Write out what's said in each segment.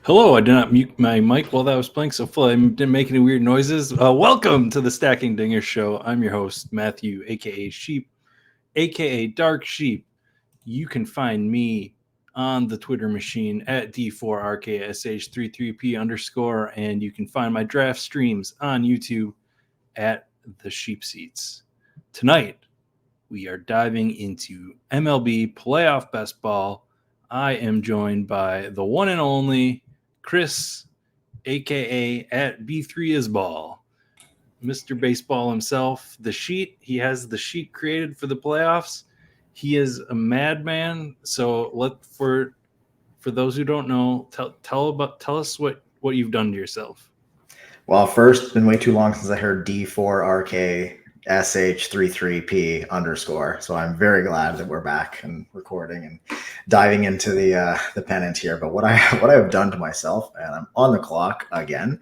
Hello, I did not mute my mic while that was playing, so full I didn't make any weird noises. Welcome to the Stacking Dinger Show. I'm your host, Matthew, aka Sheep, aka Dark Sheep. You can find me on the Twitter machine at D4RKSH33P underscore, and you can find my draft streams on YouTube at the Sheep Seats. Tonight, we are diving into MLB Playoff Best Ball. I am joined by the one and only Chris, aka at B3 is Ball, Mr. Baseball himself. The sheet, he has the sheet created for the playoffs. He is a madman. So for those who don't know, tell us what you've done to yourself. Well, first, it's been way too long since I heard D4RKSH33P underscore. So I'm very glad that we're back and recording and diving into the pennant here. But what I have done to myself, and I'm on the clock again,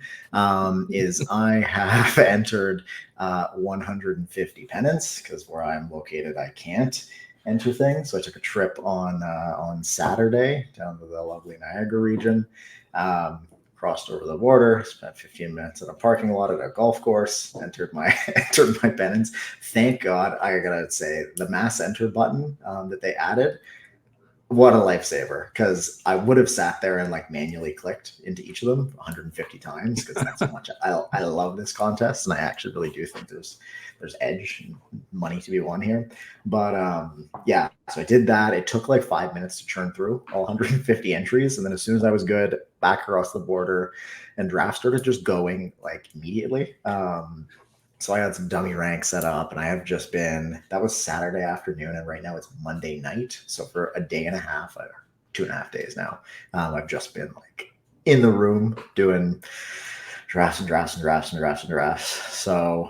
is I have entered 150 pennants because where I'm located, I can't enter things. So I took a trip on Saturday down to the lovely Niagara region. Crossed over the border, spent 15 minutes in a parking lot at a golf course, entered my pennants. Thank God, I gotta say, the mass enter button that they added, what a lifesaver, because I would have sat there and like manually clicked into each of them 150 times because that's how much I love this contest, and I actually really do think there's edge and money to be won here. But yeah, so I did that. It took like 5 minutes to churn through all 150 entries, and then as soon as I was good, back across the border, and draft started just going like immediately. So I had some dummy ranks set up, and I have just been, that was Saturday afternoon, and right now it's Monday night. So for a day and a half, 2.5 days now, I've just been like in the room doing drafts. So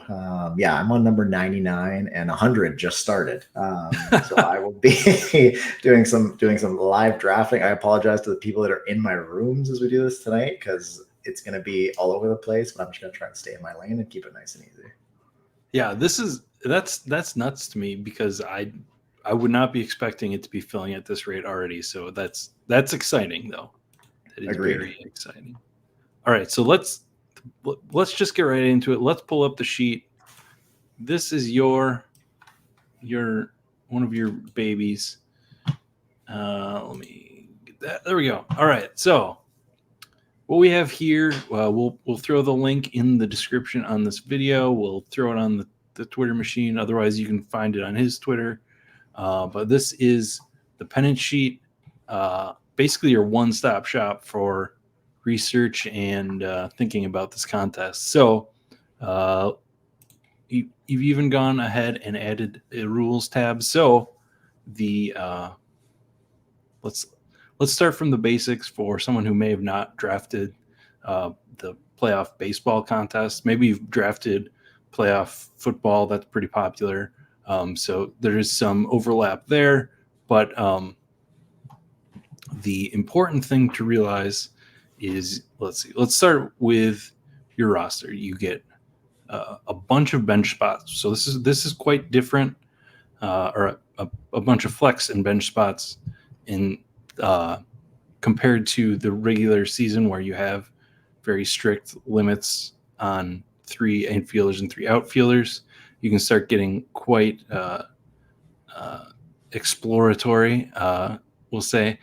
yeah, I'm on number 99, and 100 just started. So I will be doing some live drafting. I apologize to the people that are in my rooms as we do this tonight, because it's going to be all over the place, but I'm just going to try and stay in my lane and keep it nice and easy. Yeah, that's nuts to me because I would not be expecting it to be filling at this rate already. So that's exciting though. That is Agreed. very exciting. All right, so let's just get right into it. Let's pull up the sheet. This is your one of your babies. Let me get that. There we go. All right, so what we have here, we'll throw the link in the description on this video. We'll throw it on the Twitter machine. Otherwise, you can find it on his Twitter. But this is the pennant sheet, basically your one-stop shop for research and thinking about this contest. So you've even gone ahead and added a rules tab. So the let's start from the basics for someone who may have not drafted the playoff baseball contest. Maybe you've drafted playoff football. That's pretty popular. So there is some overlap there. But the important thing to realize is, let's start with your roster. You get a bunch of bench spots. So this is quite different, or a bunch of flex and bench spots in compared to the regular season where you have very strict limits on 3 infielders and 3 outfielders. You can start getting quite exploratory, we'll say,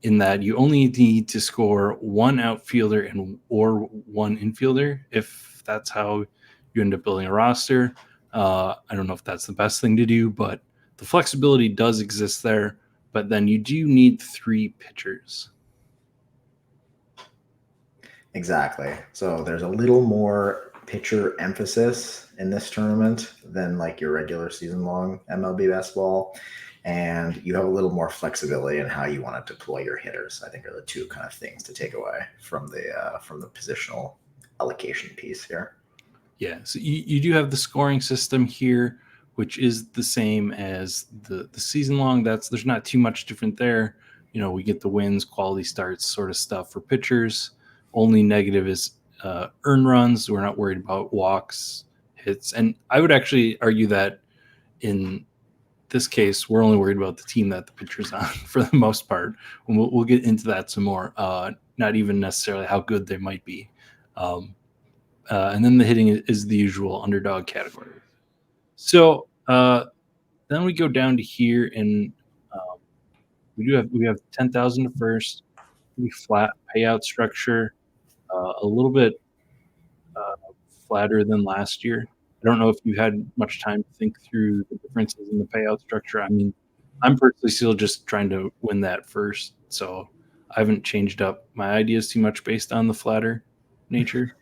in that you only need to score 1 outfielder or 1 infielder if that's how you end up building a roster. I don't know if that's the best thing to do, but the flexibility does exist there. But then you do need 3 pitchers. Exactly. So there's a little more pitcher emphasis in this tournament than like your regular season long MLB basketball. And you have a little more flexibility in how you want to deploy your hitters. I think are the two kind of things to take away from the positional allocation piece here. Yeah, so you do have the scoring system here, which is the same as the season long. There's not too much different there. You know, we get the wins, quality starts, sort of stuff for pitchers. Only negative is earn runs. We're not worried about walks, hits, and I would actually argue that in this case, we're only worried about the team that the pitcher's on for the most part. And we'll get into that some more. not even necessarily how good they might be. And then the hitting is the usual underdog category. So then we go down to here, and um, we have 10,000 to first, pretty flat payout structure, a little bit flatter than last year. I don't know if you had much time to think through the differences in the payout structure. I mean, I'm personally still just trying to win that first, so I haven't changed up my ideas too much based on the flatter nature.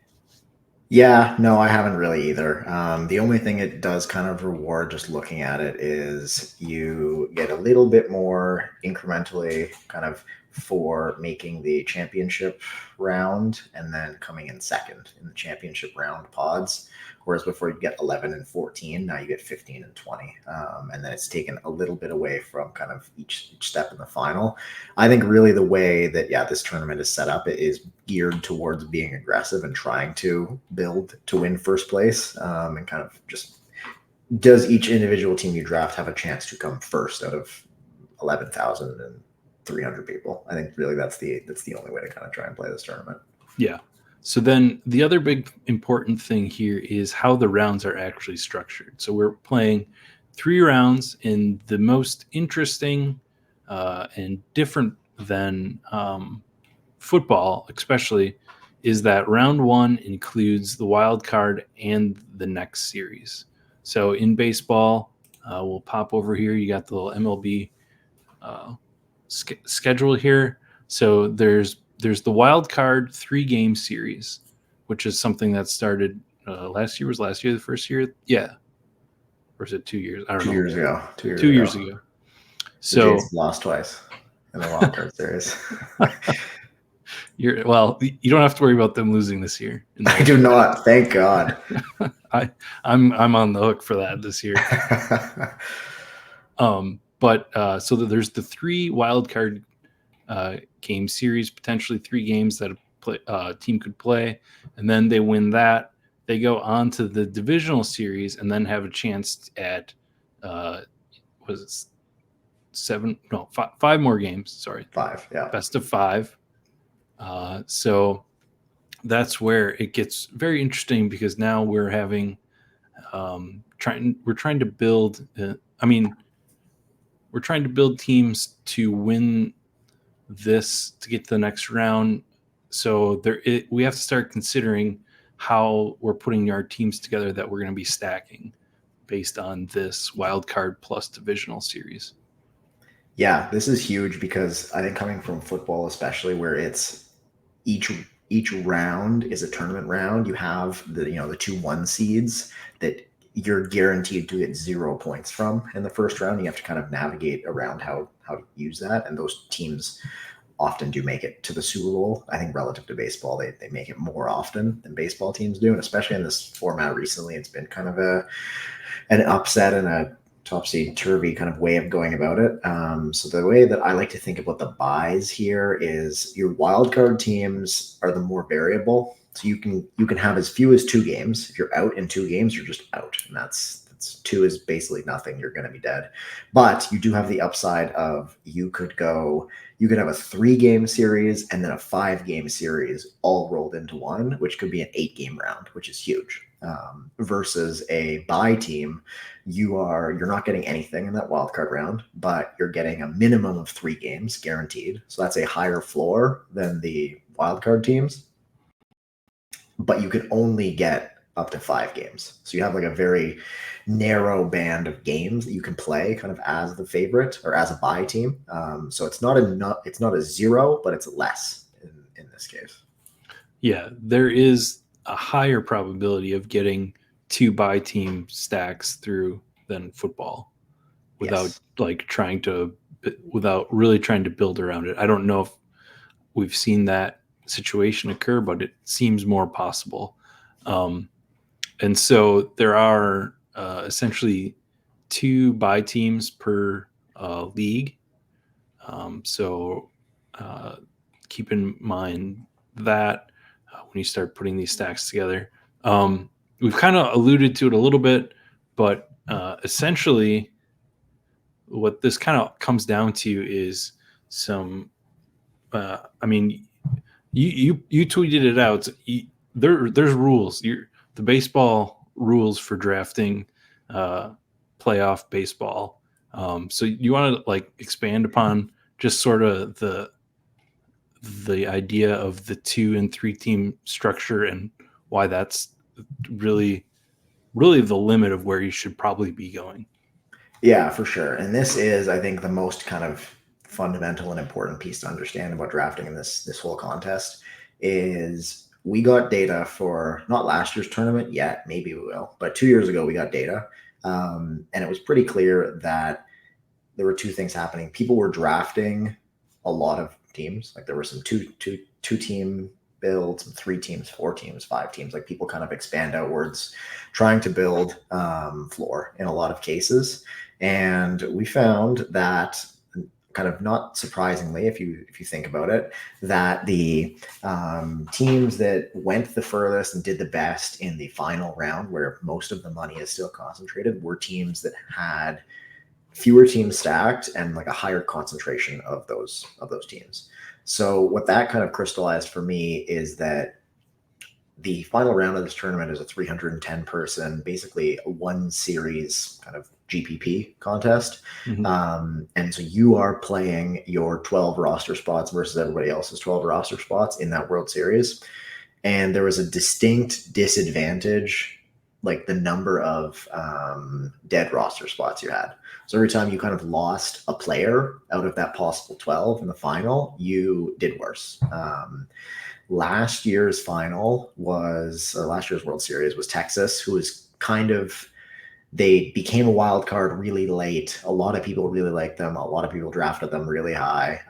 Yeah, no, I haven't really either. The only thing it does kind of reward just looking at it is you get a little bit more incrementally kind of for making the championship round and then coming in second in the championship round pods. Whereas before you get 11 and 14, now you get 15 and 20. And then it's taken a little bit away from kind of each step in the final. I think really the way that, yeah, this tournament is set up, it is geared towards being aggressive and trying to build to win first place, and kind of just does each individual team you draft have a chance to come first out of 11,300 people. I think really that's the only way to kind of try and play this tournament. Yeah. So then the other big important thing here is how the rounds are actually structured. So we're playing 3 rounds, in the most interesting and different than football, especially, is that round 1 includes the wild card and the next series. So in baseball, we'll pop over here. You got the little MLB schedule here. So there's the wild card 3-game series, which is something that started last year. Was last year the first year? Yeah. Or is it 2 years? I don't 2 know. years ago. 2 years ago. The Jays So lost twice in the wild card series. you don't have to worry about them losing this year. I do not. Thank God. I'm on the hook for that this year. So there's the 3 wild card game series, potentially 3 games that a team could play, and then they win that. They go on to the divisional series and then have a chance at was it 5 more games. Sorry, 5. Yeah, best of 5. So that's where it gets very interesting, because now we're having we're trying to build. We're trying to build teams to win this to get to the next round. So we have to start considering how we're putting our teams together that we're going to be stacking based on this wild card plus divisional series. Yeah, this is huge because I think coming from football, especially where it's each round is a tournament round, you have the 2 1 seeds that you're guaranteed to get 0 points from in the first round. You have to kind of navigate around how to use that, and those teams often do make it to the Super Bowl. I think relative to baseball, they make it more often than baseball teams do, and especially in this format recently, it's been kind of an upset and a topsy-turvy kind of way of going about it. So the way that I like to think about the buys here is your wildcard teams are the more variable. So you can have as few as 2 games. If you're out in 2 games, you're just out, and that's 2 is basically nothing. You're going to be dead. But you do have the upside of you could have a 3-game series and then a 5-game series all rolled into one, which could be an 8-game round, which is huge. Versus a bye team, you're not getting anything in that wildcard round, but you're getting a minimum of 3 games guaranteed. So that's a higher floor than the wildcard teams. But you can only get up to 5 games. So you have like a very narrow band of games that you can play kind of as the favorite or as a bye team. So it's not a 0, but it's less in this case. Yeah, there is a higher probability of getting 2 bye team stacks through than football without without really trying to build around it. I don't know if we've seen that situation occur, but it seems more possible. And so there are essentially 2 bye teams per league. So keep in mind that when you start putting these stacks together. We've kind of alluded to it a little bit, but essentially what this kind of comes down to is some, You tweeted it out. There's rules. The baseball rules for drafting playoff baseball. So you want to like expand upon just sort of the idea of the 2 and 3 team structure and why that's really the limit of where you should probably be going. Yeah, for sure. And this is, I think, the most kind of fundamental and important piece to understand about drafting in this whole contest is we got data for not last year's tournament yet, maybe we will, but 2 years ago we got data, and it was pretty clear that there were two things happening. People were drafting a lot of teams, like there were some two team builds, some 3 teams, 4 teams, 5 teams. Like people kind of expand outwards, trying to build floor in a lot of cases. And we found that, kind of not surprisingly, if you think about it, that the teams that went the furthest and did the best in the final round, where most of the money is still concentrated, were teams that had fewer teams stacked and like a higher concentration of those teams. So what that kind of crystallized for me is that the final round of this tournament is a 310 person, basically a 1 series kind of GPP contest. And so you are playing your 12 roster spots versus everybody else's 12 roster spots in that World Series. And there was a distinct disadvantage, like the number of dead roster spots you had. So every time you kind of lost a player out of that possible 12 in the final, you did worse. Last year's World Series was Texas, who was kind of, they became a wild card really late. A lot of people really liked them. A lot of people drafted them really high.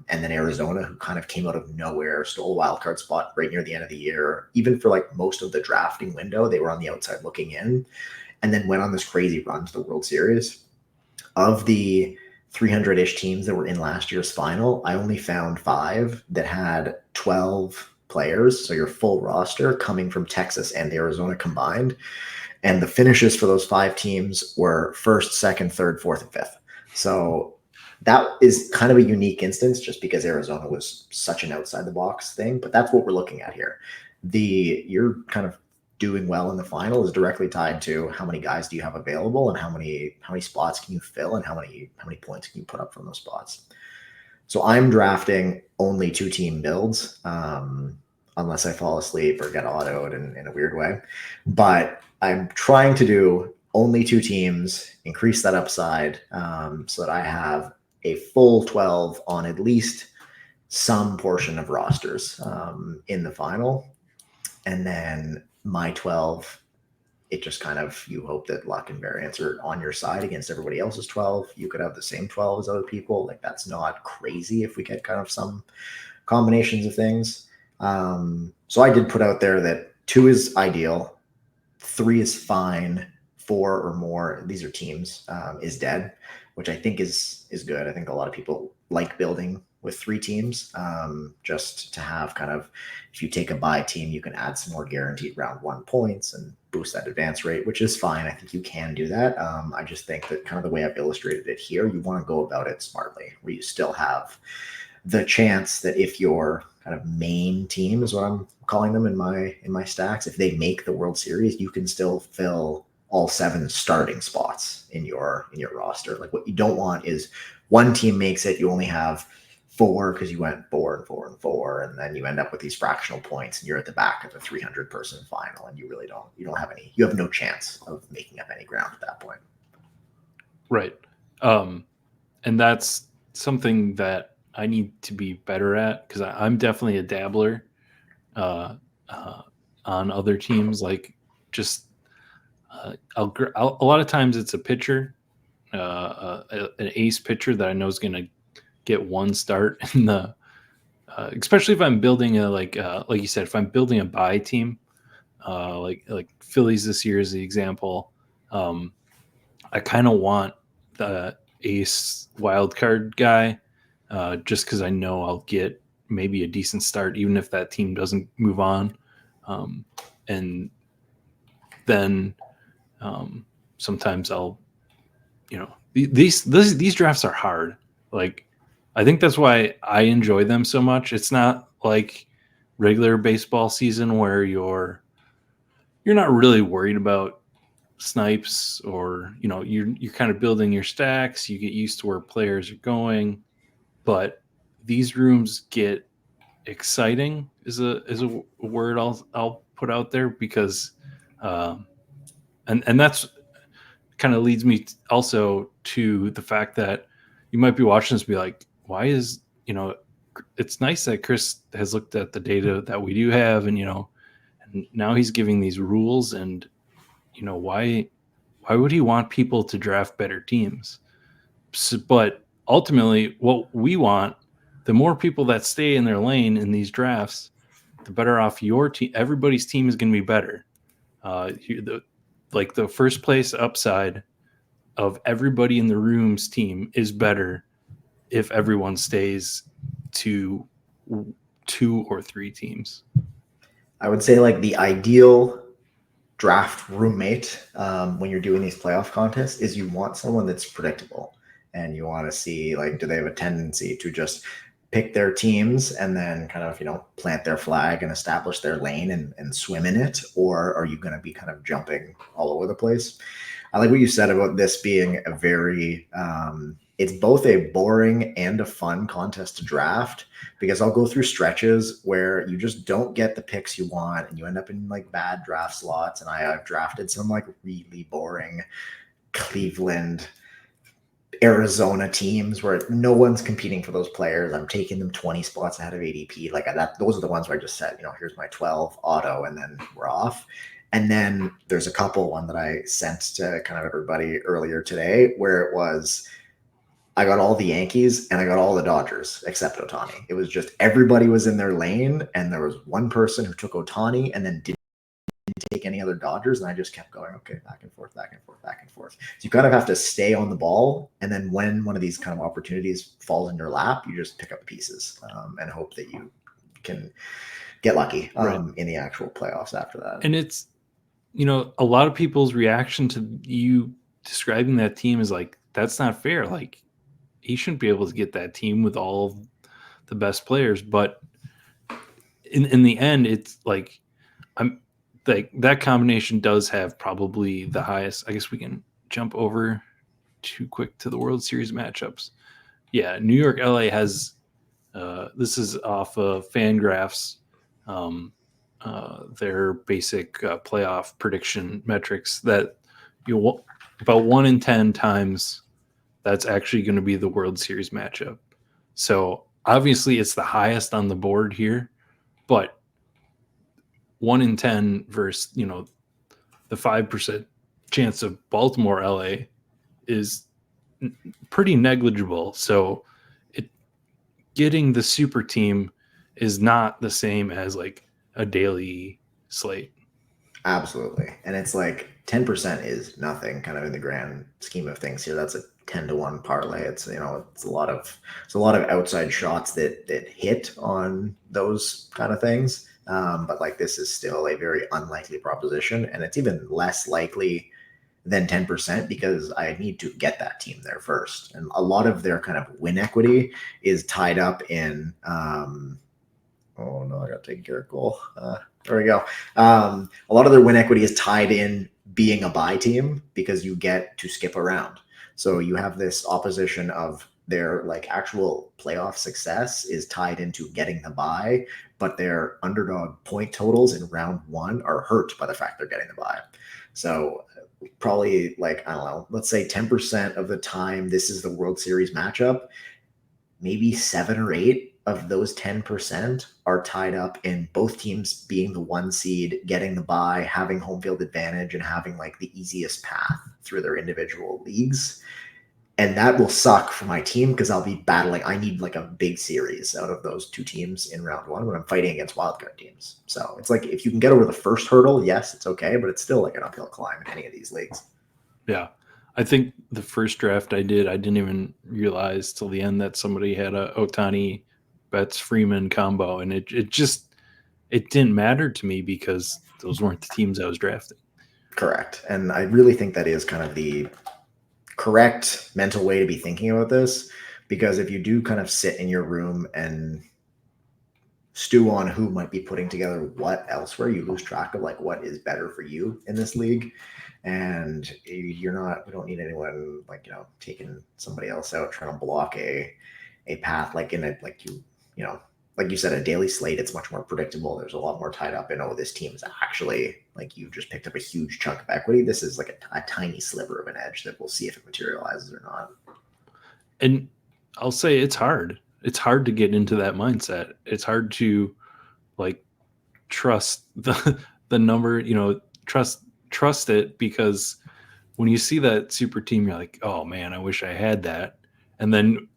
And then Arizona, who kind of came out of nowhere, stole a wild card spot right near the end of the year. Even for like most of the drafting window, they were on the outside looking in, and then went on this crazy run to the World Series. Of the 300-ish teams that were in last year's final, I only found 5 that had 12 players, so your full roster, coming from Texas and Arizona combined. And the finishes for those 5 teams were 1st, 2nd, 3rd, 4th, and 5th. So that is kind of a unique instance just because Arizona was such an outside the box thing, but that's what we're looking at here. You're kind of doing well in the final is directly tied to how many guys do you have available and how many spots can you fill and how many points can you put up from those spots. So I'm drafting only 2 team builds, unless I fall asleep or get autoed in a weird way. But I'm trying to do only 2 teams, increase that upside, so that I have a full 12 on at least some portion of rosters in the final. And then my 12, it just kind of, you hope that luck and variance are on your side against everybody else's 12. You could have the same 12 as other people. Like that's not crazy if we get kind of some combinations of things. So I did put out there that 2 is ideal, 3 is fine, 4 or more, these are teams, is dead, which I think is good. I think a lot of people like building with 3 teams, just to have kind of, if you take a bye team, you can add some more guaranteed round 1 points and boost that advance rate, which is fine. I think you can do that. I just think that kind of the way I've illustrated it here, you want to go about it smartly, where you still have the chance that if your kind of main team is what I'm calling them in my stacks, if they make the World Series, you can still fill all 7 starting spots in your roster. Like what you don't want is one team makes it, you only have 4 because you went 4 and 4 and 4, and then you end up with these fractional points and you're at the back of the 300 person final, and you have no chance of making up any ground at that point. Right. And that's something that I need to be better at, because I'm definitely a dabbler on other teams. Like just a lot of times it's a pitcher, an ace pitcher that I know is going to get 1 start in the, especially if I'm building a like you said, if I'm building a bye team, like Phillies this year is the example. I kind of want the ace wild card guy, just because I know I'll get maybe a decent start, even if that team doesn't move on. And then sometimes I'll, these drafts are hard. Like, I think that's why I enjoy them so much. It's not like regular baseball season where you're not really worried about snipes, or you're kind of building your stacks. You get used to where players are going, but these rooms get exciting is a word I'll put out there, because um, and that's kind of leads me also to the fact that you might be watching this and be like, why is it's nice that Chris has looked at the data that we do have, and now he's giving these rules, and why would he want people to draft better teams? But ultimately, what we want, the more people that stay in their lane in these drafts, the better off your team. Everybody's team is going to be better. The first place upside of everybody in the room's team is better if everyone stays to 2 or 3 teams. I would say like the ideal draft roommate when you're doing these playoff contests is you want someone that's predictable, and you want to see like, do they have a tendency to just pick their teams and then kind of plant their flag and establish their lane and swim in it, or are you going to be kind of jumping all over the place? I like what you said about this being a very it's both a boring and a fun contest to draft, because I'll go through stretches where you just don't get the picks you want and you end up in like bad draft slots. And I've drafted some like really boring Cleveland, Arizona teams where no one's competing for those players. I'm taking them 20 spots ahead of ADP. Like that, those are the ones where I just said, here's my 12 auto, and then we're off. And then there's a one that I sent to kind of everybody earlier today where it was, I got all the Yankees and I got all the Dodgers except Ohtani. It was just everybody was in their lane, and there was one person who took Ohtani and then didn't take any other Dodgers, and I just kept going, okay, back and forth, back and forth, back and forth. So you kind of have to stay on the ball, and then when one of these kind of opportunities falls in your lap, you just pick up the pieces and hope that you can get lucky in the actual playoffs after that. And it's a lot of people's reaction to you describing that team is like, that's not fair. Like, he shouldn't be able to get that team with all of the best players. But in the end, it's like, I'm like, that combination does have probably the highest. I guess we can jump over too quick to the World Series matchups. Yeah, New York, LA has this is off of Fangraphs, their basic playoff prediction metrics, that about 1 in 10 times that's actually going to be the World Series matchup. So obviously it's the highest on the board here, but 1 in 10 versus, the 5% chance of Baltimore, LA is pretty negligible. So getting the super team is not the same as like a daily slate. Absolutely. And it's like 10% is nothing kind of in the grand scheme of things here. That's a 10-1 parlay. It's it's a lot of outside shots that hit on those kind of things. But like, this is still a very unlikely proposition, and it's even less likely than 10% because I need to get that team there first. And a lot of their kind of win equity is tied up in oh no, I got to take care of goal. There we go. A lot of their win equity is tied in being a bye team because you get to skip around. So you have this opposition of their like actual playoff success is tied into getting the bye, but their underdog point totals in round 1 are hurt by the fact they're getting the bye. So probably like, I don't know, let's say 10% of the time this is the World Series matchup, maybe 7 or 8 of those 10% are tied up in both teams being the 1 seed, getting the bye, having home field advantage, and having like the easiest path through their individual leagues. And that will suck for my team because I'll be battling. I need like a big series out of those 2 teams in round 1 when I'm fighting against wildcard teams. So it's like, if you can get over the first hurdle, yes, it's okay, but it's still like an uphill climb in any of these leagues. Yeah. I think the first draft I didn't even realize till the end that somebody had a Ohtani Betts Freeman combo, and it didn't matter to me because those weren't the teams I was drafting. Correct. And I really think that is kind of the correct mental way to be thinking about this, because if you do kind of sit in your room and stew on who might be putting together what elsewhere. You lose track of like what is better for you in this league. And we don't need anyone like, taking somebody else out, trying to block a path like in a, like like you said, a daily slate. It's much more predictable. There's a lot more tied up in, oh, this team is actually like, you just picked up a huge chunk of equity. This is like a tiny sliver of an edge that we'll see if it materializes or not. And I'll say it's hard. It's hard to get into that mindset. It's hard to like trust the number, trust it, because when you see that super team, you're like, oh man, I wish I had that. And then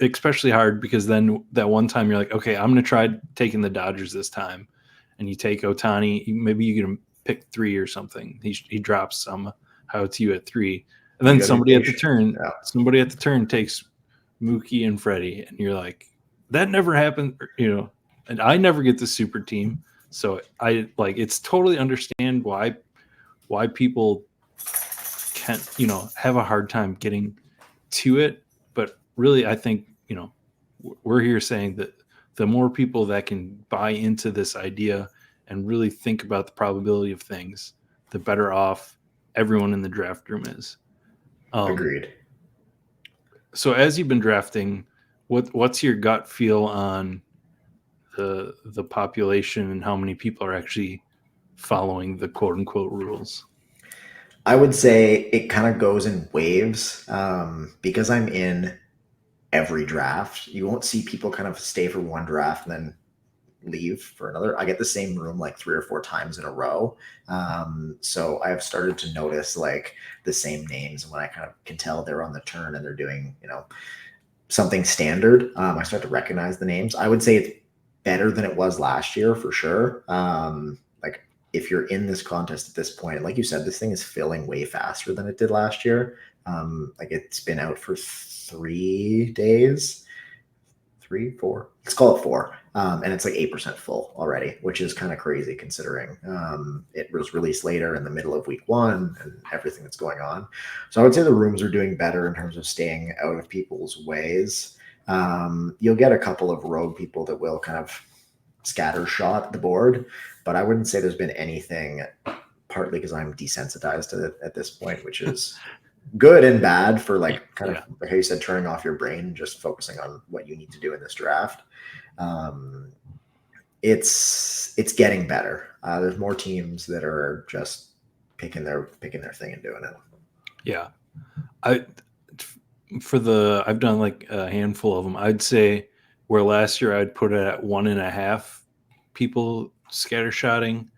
especially hard because then that one time you're like, okay, I'm going to try taking the Dodgers this time. And you take Ohtani, maybe you get him pick 3 or something. He drops somehow to you at 3. And then somebody at the turn takes Mookie and Freddie. And you're like, that never happened, and I never get the super team. So I like, it's totally understand why people can't, have a hard time getting to it. But really, I think, we're here saying that the more people that can buy into this idea and really think about the probability of things, the better off everyone in the draft room is. Agreed. So as you've been drafting, what's your gut feel on the population and how many people are actually following the quote unquote rules? I would say it kind of goes in waves, because I'm in every draft. You won't see people kind of stay for one draft and then leave for another. I get the same room like 3 or 4 times in a row. So I've started to notice like the same names. And when I kind of can tell they're on the turn and they're doing, something standard, I start to recognize the names. I would say it's better than it was last year for sure. Like if you're in this contest at this point, and like you said, this thing is filling way faster than it did last year. Like it's been out for 3 days, 3, 4. Let's call it 4. And it's like 8% full already, which is kind of crazy considering it was released later in the middle of week 1 and everything that's going on. So I would say the rooms are doing better in terms of staying out of people's ways. You'll get a couple of rogue people that will kind of scatter shot the board, but I wouldn't say there's been anything, partly because I'm desensitized to it at this point, which is good and bad for like kind of like how you said, turning off your brain, just focusing on what you need to do in this draft. It's getting better. There's more teams that are just picking their thing and doing it. Yeah. I've done like a handful of them. I'd say where last year I'd put it at 1.5 people scattershotting.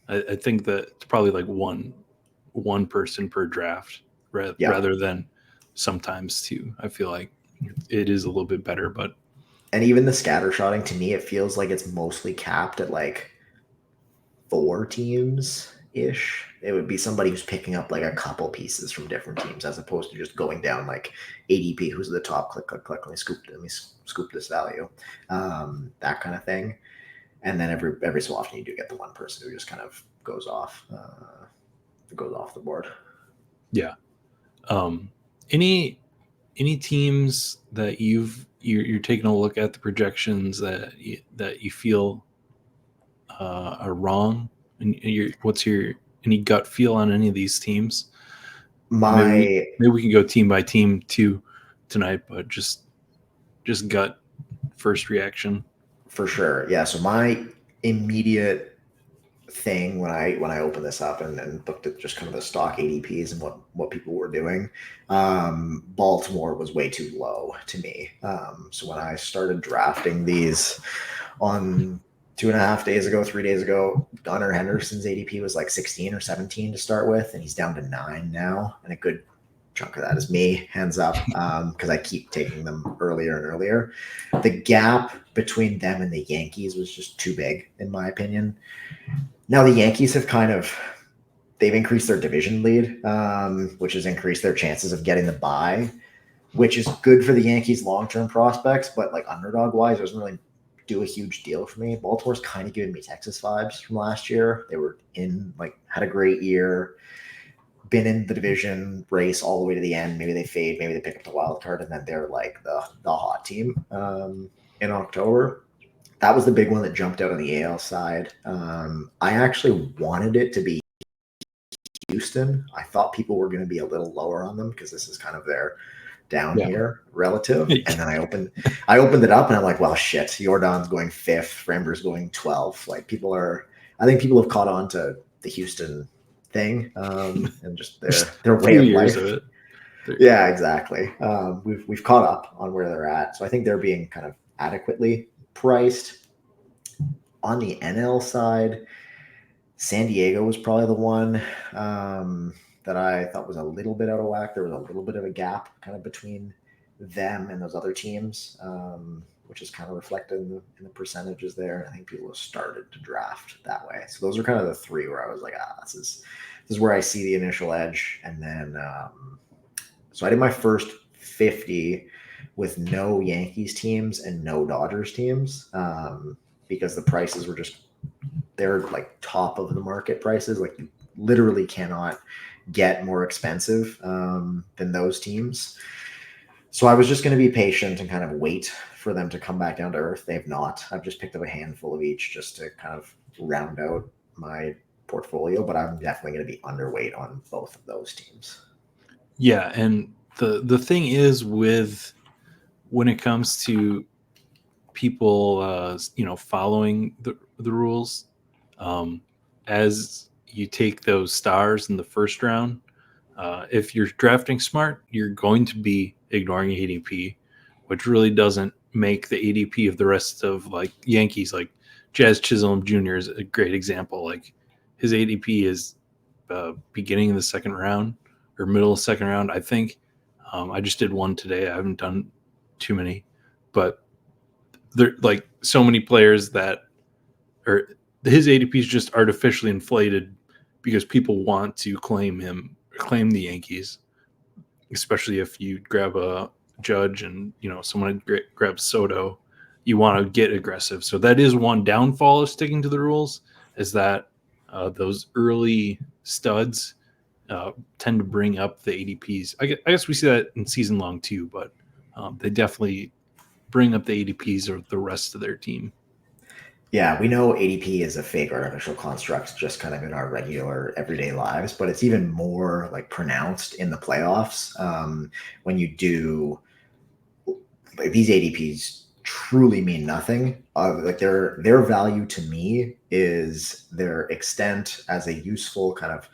I think that it's probably like one person per draft rather than sometimes 2. I feel like it is a little bit better, but. And even the scattershotting, to me, it feels like it's mostly capped at like 4 teams ish. It would be somebody who's picking up like a couple pieces from different teams, as opposed to just going down like ADP, who's at the top, click, let me scoop this value, that kind of thing. And then every so often you do get the one person who just kind of goes off the board. Yeah. Any teams that you're taking a look at the projections that you feel are wrong, and what's your any gut feel on any of these teams? Maybe we can go team by team too tonight, but just gut first reaction. For sure. Yeah. So my immediate thing when I opened this up and looked at just kind of the stock ADPs and what people were doing, Baltimore was way too low to me. So when I started drafting these on 2.5 days ago, 3 days ago, Gunnar Henderson's ADP was like 16 or 17 to start with, and he's down to 9 now. And a good chunk of that is me, hands up, because I keep taking them earlier and earlier. The gap between them and the Yankees was just too big, in my opinion. Now the Yankees have they've increased their division lead, which has increased their chances of getting the bye, which is good for the Yankees' long-term prospects, but like underdog-wise, it doesn't really do a huge deal for me. Baltimore's kind of giving me Texas vibes from last year. They were had a great year, been in the division race all the way to the end. Maybe they fade, maybe they pick up the wild card, and then they're like the hot team in October. that was the big one that jumped out on the AL side. I actually wanted it to be Houston. I thought people were going to be a little lower on them because this is kind of their down Yeah. here relative. And then I opened it up and I'm like, well, shit, Jordan's going 5th, Framber's going 12th. Like I think people have caught on to the Houston thing, and just their way Few of years life. of it. Yeah, exactly. We've caught up on where they're at. So I think they're being kind of adequately priced. On the NL side, San Diego was probably the one that I thought was a little bit out of whack. There was a little bit of a gap kind of between them and those other teams, which is kind of reflected in the percentages there. I think people have started to draft that way. So those are kind of the three where I was like, this is where I see the initial edge. And then, so I did my first 50 with no Yankees teams and no Dodgers teams, because the prices were just, they're like top of the market prices. Like you literally cannot get more expensive than those teams. So I was just going to be patient and kind of wait for them to come back down to earth. They've not. I've just picked up a handful of each just to kind of round out my portfolio, but I'm definitely going to be underweight on both of those teams. Yeah, and the thing is with when it comes to people, following the rules, as you take those stars in the first round, if you're drafting smart, you're going to be ignoring ADP, which really doesn't make the ADP of the rest of like Yankees. Like Jazz Chisholm Jr. is a great example. Like his ADP is beginning of the second round or middle of the second round, I think. I just did one today. I haven't done too many, but there like so many players that or his ADP is just artificially inflated because people want to claim the Yankees, especially if you grab a Judge and someone grabs Soto, you want to get aggressive. So that is one downfall of sticking to the rules, is that those early studs tend to bring up the ADPs. I guess we see that in season long too, but they definitely bring up the ADPs of the rest of their team. Yeah, we know ADP is a fake artificial construct just kind of in our regular everyday lives, but it's even more like pronounced in the playoffs, when you do like these ADPs truly mean nothing. Like their value to me is their extent as a useful kind of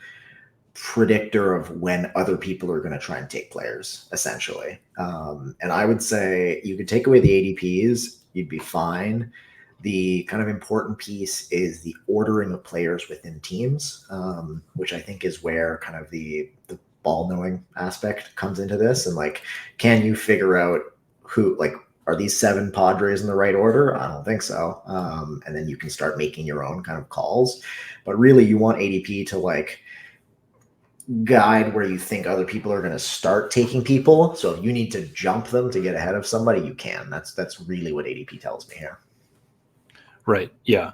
predictor of when other people are going to try and take players, essentially. And I would say you could take away the ADPs, you'd be fine. The kind of important piece is the ordering of players within teams, which I think is where kind of the ball knowing aspect comes into this. And like, can you figure out who, like, are these 7 Padres in the right order? I don't think so. And then you can start making your own kind of calls. But really, you want ADP to like guide where you think other people are going to start taking people. So if you need to jump them to get ahead of somebody, you can. That's really what ADP tells me here. Right. Yeah.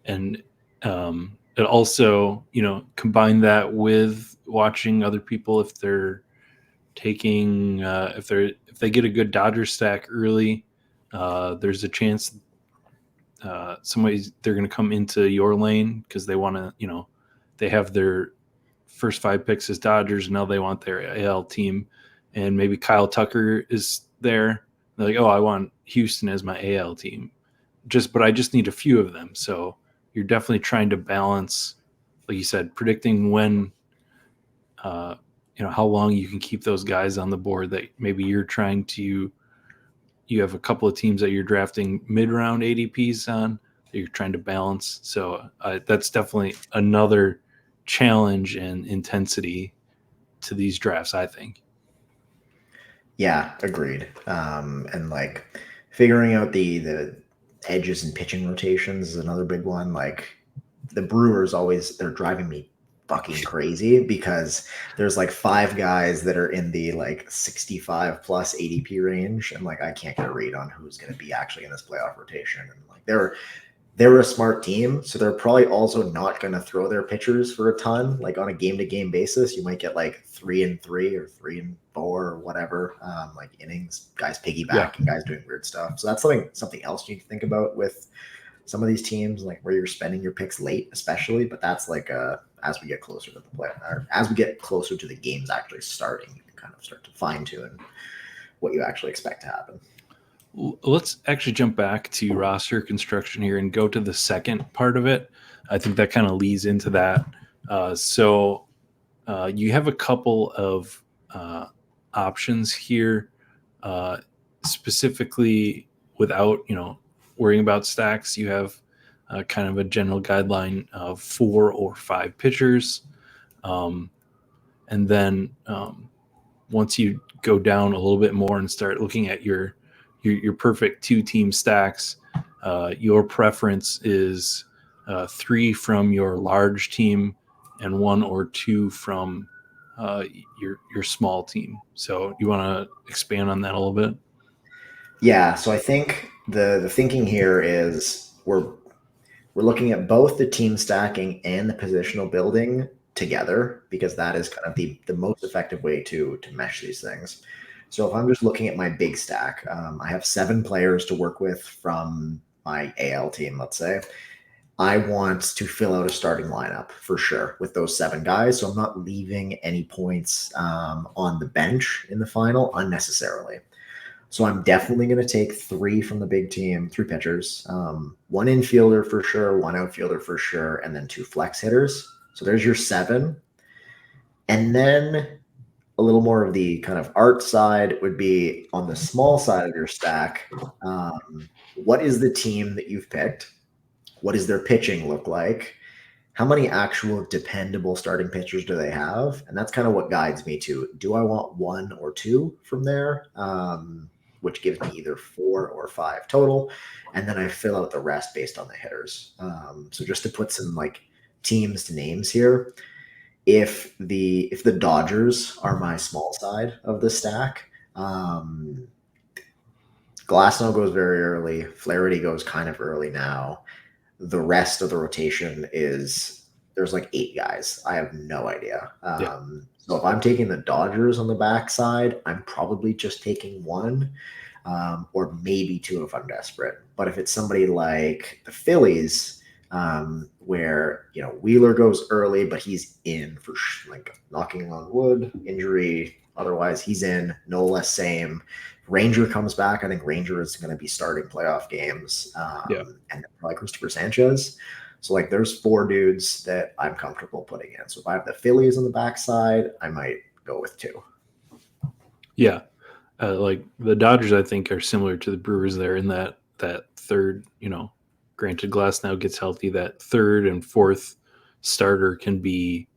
And it also, combine that with watching other people if they're taking if they get a good Dodger stack early, there's a chance they're going to come into your lane because they want to, they have their first 5 picks as Dodgers. And now they want their AL team, and maybe Kyle Tucker is there. They're like, oh, I want Houston as my AL team. But I just need a few of them. So you're definitely trying to balance, like you said, predicting when, how long you can keep those guys on the board that maybe you have a couple of teams that you're drafting mid-round ADPs on that you're trying to balance. So that's definitely another challenge and intensity to these drafts, I think. Yeah, agreed. And like figuring out the edges and pitching rotations is another big one. Like the Brewers they're driving me fucking crazy because there's like 5 guys that are in the like 65 plus ADP range, and like I can't get a read on who's going to be actually in this playoff rotation. And like they're a smart team, so they're probably also not going to throw their pitchers for a ton. Like on a game-to-game basis, you might get like 3-3 or 3-4 or whatever, like innings, guys Yeah. piggybacking, guys doing weird stuff. So that's something else you need to think about with some of these teams, like where you're spending your picks late, especially. But that's like as we get closer to the play, or as we get closer to the games actually starting, you can kind of start to fine tune what you actually expect to happen. Let's actually jump back to roster construction here and go to the second part of it. I think that kind of leads into that. So you have a couple of options here, specifically without worrying about stacks. You have kind of a general guideline of 4 or 5 pitchers, and then once you go down a little bit more and start looking at your perfect 2-team stacks, your preference is 3 from your large team and 1 or 2 from your small team. So you want to expand on that a little bit? Yeah, so I think the thinking here is we're looking at both the team stacking and the positional building together because that is kind of the most effective way to mesh these things. So if I'm just looking at my big stack, I have 7 players to work with from my AL team, let's say. I want to fill out a starting lineup for sure with those 7 guys. So I'm not leaving any points on the bench in the final unnecessarily. So I'm definitely going to take 3 from the big team, 3 pitchers, 1 infielder for sure, 1 outfielder for sure, and then 2 flex hitters. So there's your 7. And then a little more of the kind of art side would be on the small side of your stack. What is the team that you've picked? What does their pitching look like? How many actual dependable starting pitchers do they have? And that's kind of what guides me to, do I want 1 or 2 from there? Which gives me either 4 or 5 total. And then I fill out the rest based on the hitters. So just to put some like teams to names here, if the Dodgers are my small side of the stack, Glasnow goes very early. Flaherty goes kind of early now. The rest of the rotation is there's like 8 guys. I have no idea. Yeah. So if I'm taking the Dodgers on the backside, I'm probably just taking 1, or maybe 2 if I'm desperate. But if it's somebody like the Phillies, where Wheeler goes early, but he's in for like knocking on wood, injury. Otherwise, he's in. Nola, same. Ranger comes back. I think Ranger is going to be starting playoff games. Yeah. And probably Christopher Sanchez. So like there's 4 dudes that I'm comfortable putting in. So if I have the Phillies on the backside, I might go with 2. Yeah. Like the Dodgers, I think, are similar to the Brewers there in that third, granted Glass now gets healthy, that third and fourth starter can be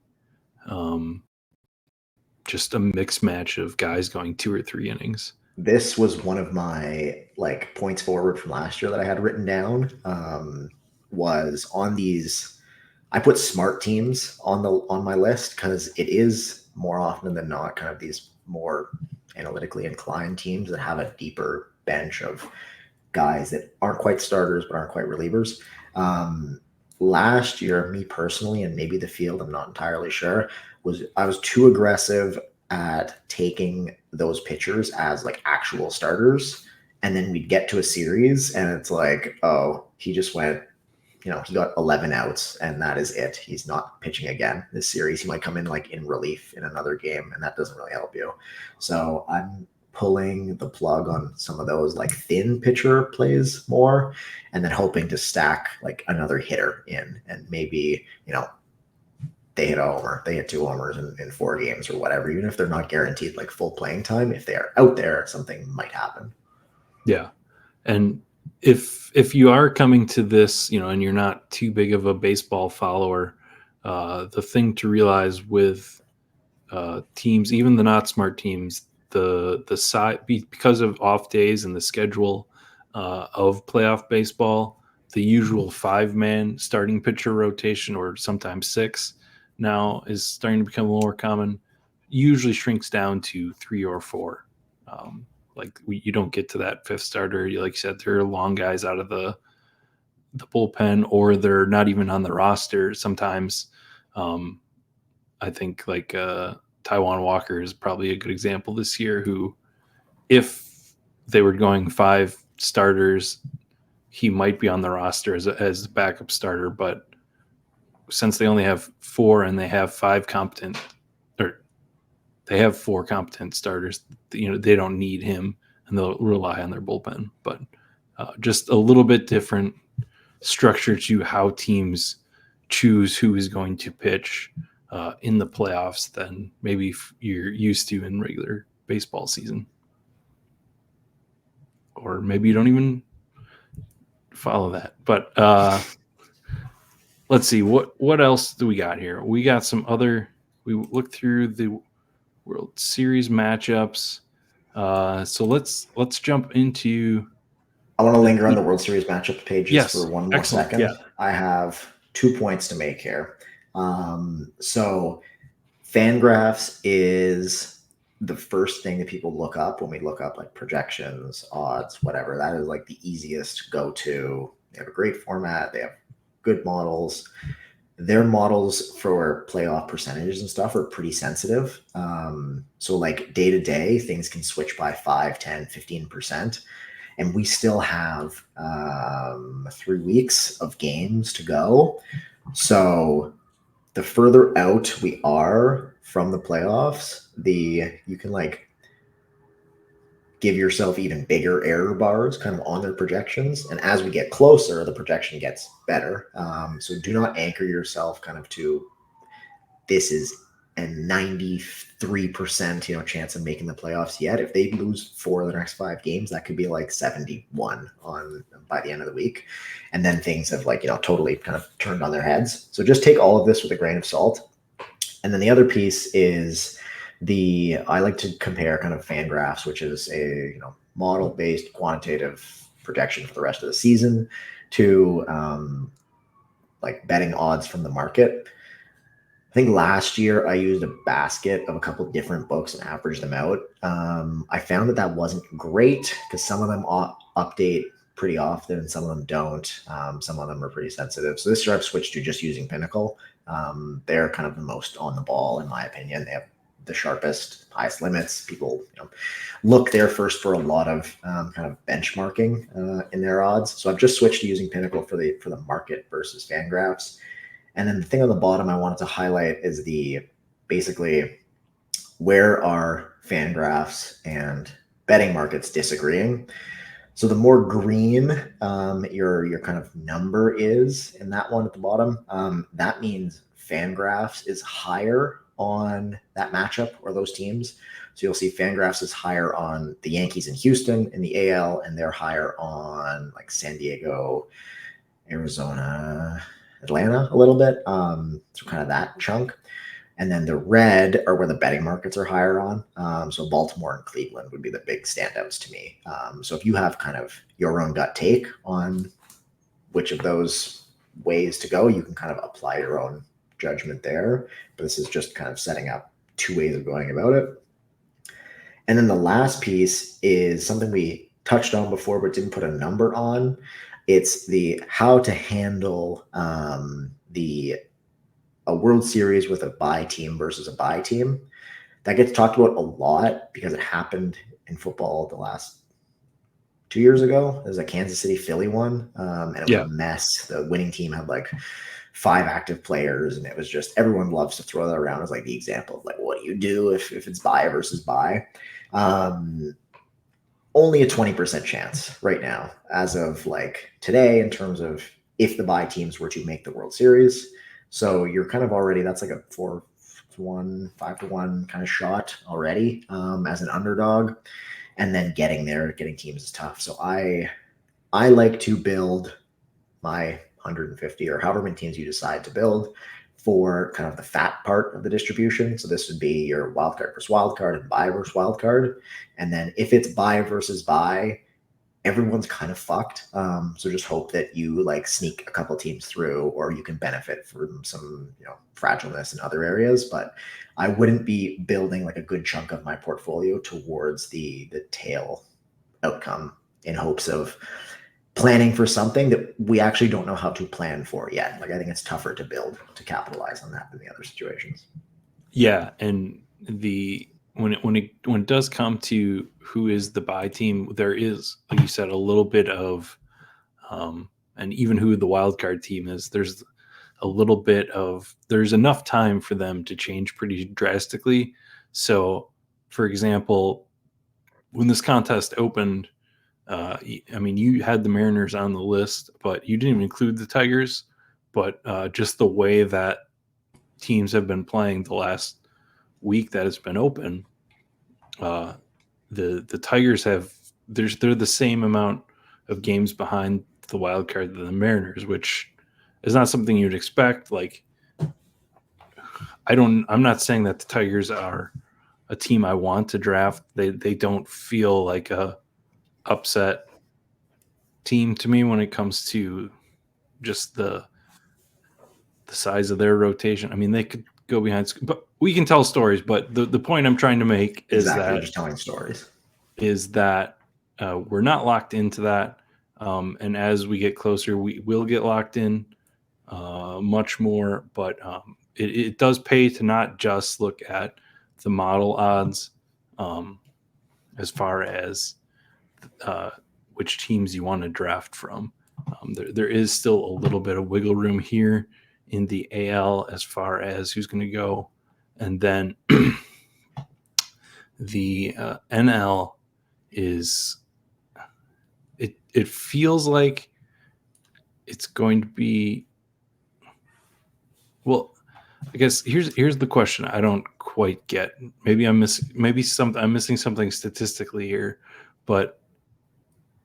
just a mixed match of guys going 2 or 3 innings. This was one of my like points forward from last year that I had written down. Was on these, I put smart teams on my list because it is more often than not kind of these more analytically inclined teams that have a deeper bench of guys that aren't quite starters but aren't quite relievers. Last year, me personally, and maybe the field, I'm not entirely sure, I was too aggressive at taking those pitchers as like actual starters. And then we'd get to a series and it's like, oh, he just went, he got 11 outs and that is it. He's not pitching again this series. He might come in like in relief in another game and that doesn't really help you. So I'm pulling the plug on some of those like thin pitcher plays more and then hoping to stack like another hitter in and maybe, they hit a homer, they hit 2 homers in 4 games or whatever, even if they're not guaranteed like full playing time. If they are out there, something might happen. Yeah. And if you are coming to this, and you're not too big of a baseball follower, the thing to realize with teams, even the not smart teams, the side, because of off days and the schedule of playoff baseball, the usual 5-man starting pitcher rotation, or sometimes 6 now, is starting to become a little more common. Usually shrinks down to 3 or 4. You don't get to that 5th starter. Like you said, there are long guys out of the the bullpen, or they're not even on the roster sometimes. I think like Taiwan Walker is probably a good example this year, who, if they were going 5 starters, he might be on the roster as a backup starter. But since they only have 4 and they have 5 competent, or they have 4 competent starters, they don't need him, and they'll rely on their bullpen. But just a little bit different structure to how teams choose who is going to pitch in the playoffs than maybe you're used to in regular baseball season. Or maybe you don't even follow that. But let's see, what else do we got here? We got some other. We looked through the World Series matchups. So let's jump into. I want to linger on the World Series matchup pages for one more excellent, second. yeah. I have 2 points to make here. So Fangraphs is the first thing that people look up when we look up like projections, odds, whatever. That is like the easiest go-to. They have a great format. They have good models. Their models for playoff percentages and stuff are pretty sensitive. So like day to day, things can switch by 5, 10, 15%. And we still have 3 weeks of games to go. So the further out we are from the playoffs, you can like give yourself even bigger error bars kind of on their projections. And as we get closer, the projection gets better. So do not anchor yourself kind of to this is a 93% chance of making the playoffs yet. If they lose 4 of the next 5 games, that could be like 71 by the end of the week. And then things have like, totally kind of turned on their heads. So just take all of this with a grain of salt. And then the other piece is I like to compare kind of Fangraphs, which is a model-based quantitative projection for the rest of the season, to like betting odds from the market. I think last year I used a basket of a couple of different books and averaged them out. I found that wasn't great because some of them update pretty often and some of them don't. Some of them are pretty sensitive. So this year I've switched to just using Pinnacle. They're kind of the most on the ball, in my opinion. They have the sharpest, highest limits. People look there first for a lot of kind of benchmarking in their odds. So I've just switched to using Pinnacle for the market versus Fangraphs. And then the thing on the bottom I wanted to highlight is basically where are Fangraphs and betting markets disagreeing. So the more green your kind of number is in that one at the bottom, that means Fangraphs is higher on that matchup or those teams. So you'll see Fangraphs is higher on the Yankees in Houston in the AL, and they're higher on like San Diego, Arizona, Atlanta a little bit. So kind of that chunk. And then the red are where the betting markets are higher on. So Baltimore and Cleveland would be the big standouts to me. So if you have kind of your own gut take on which of those ways to go, you can kind of apply your own judgment there. But this is just kind of setting up 2 ways of going about it. And then the last piece is something we touched on before but didn't put a number on. It's the how to handle a World Series with a bye team versus a bye team. That gets talked about a lot because it happened in football the last 2 years ago. There's a Kansas City Philly one, and it was a mess. The winning team had like 5 active players, and it was just, everyone loves to throw that around as like the example of like, what do you do if it's bye versus bye? Only a 20% chance right now, as of like today, in terms of if the bye teams were to make the World Series. So you're kind of already, that's like a 4-1, 5-1 kind of shot already as an underdog. And then getting teams is tough. So I like to build my 150 or however many teams you decide to build for kind of the fat part of the distribution. So this would be your wild card versus wild card and bye versus wild card. And then if it's bye versus bye, everyone's kind of fucked. So just hope that you like sneak a couple teams through, or you can benefit from some, fragileness in other areas. But I wouldn't be building like a good chunk of my portfolio towards the tail outcome in hopes of planning for something that we actually don't know how to plan for yet. Like I think it's tougher to build to capitalize on that than the other situations. Yeah, and when it does come to who is the buy team, there is, like you said, a little bit of, and even who the wild card team is. There's a little bit of, there's enough time for them to change pretty drastically. So, for example, when this contest opened, I mean, you had the Mariners on the list, but you didn't even include the Tigers. But just the way that teams have been playing the last week that it's been open, uh, the Tigers have, they're the same amount of games behind the wild card than the Mariners, which is not something you'd expect. Like, I'm not saying that the Tigers are a team I want to draft. They don't feel like a upset team to me when it comes to just the size of their rotation. I mean, they could go behind, but we can tell stories. But the point I'm trying to make Exactly. We're just telling stories. is that we're not locked into that. And as we get closer, we will get locked in much more. But it does pay to not just look at the model odds as far as uh, which teams you want to draft from. There is still a little bit of wiggle room here in the AL as far as who's going to go. And then the NL is, it feels like it's going to be, well, I guess here's the question I don't quite get. Maybe I'm missing something statistically here, but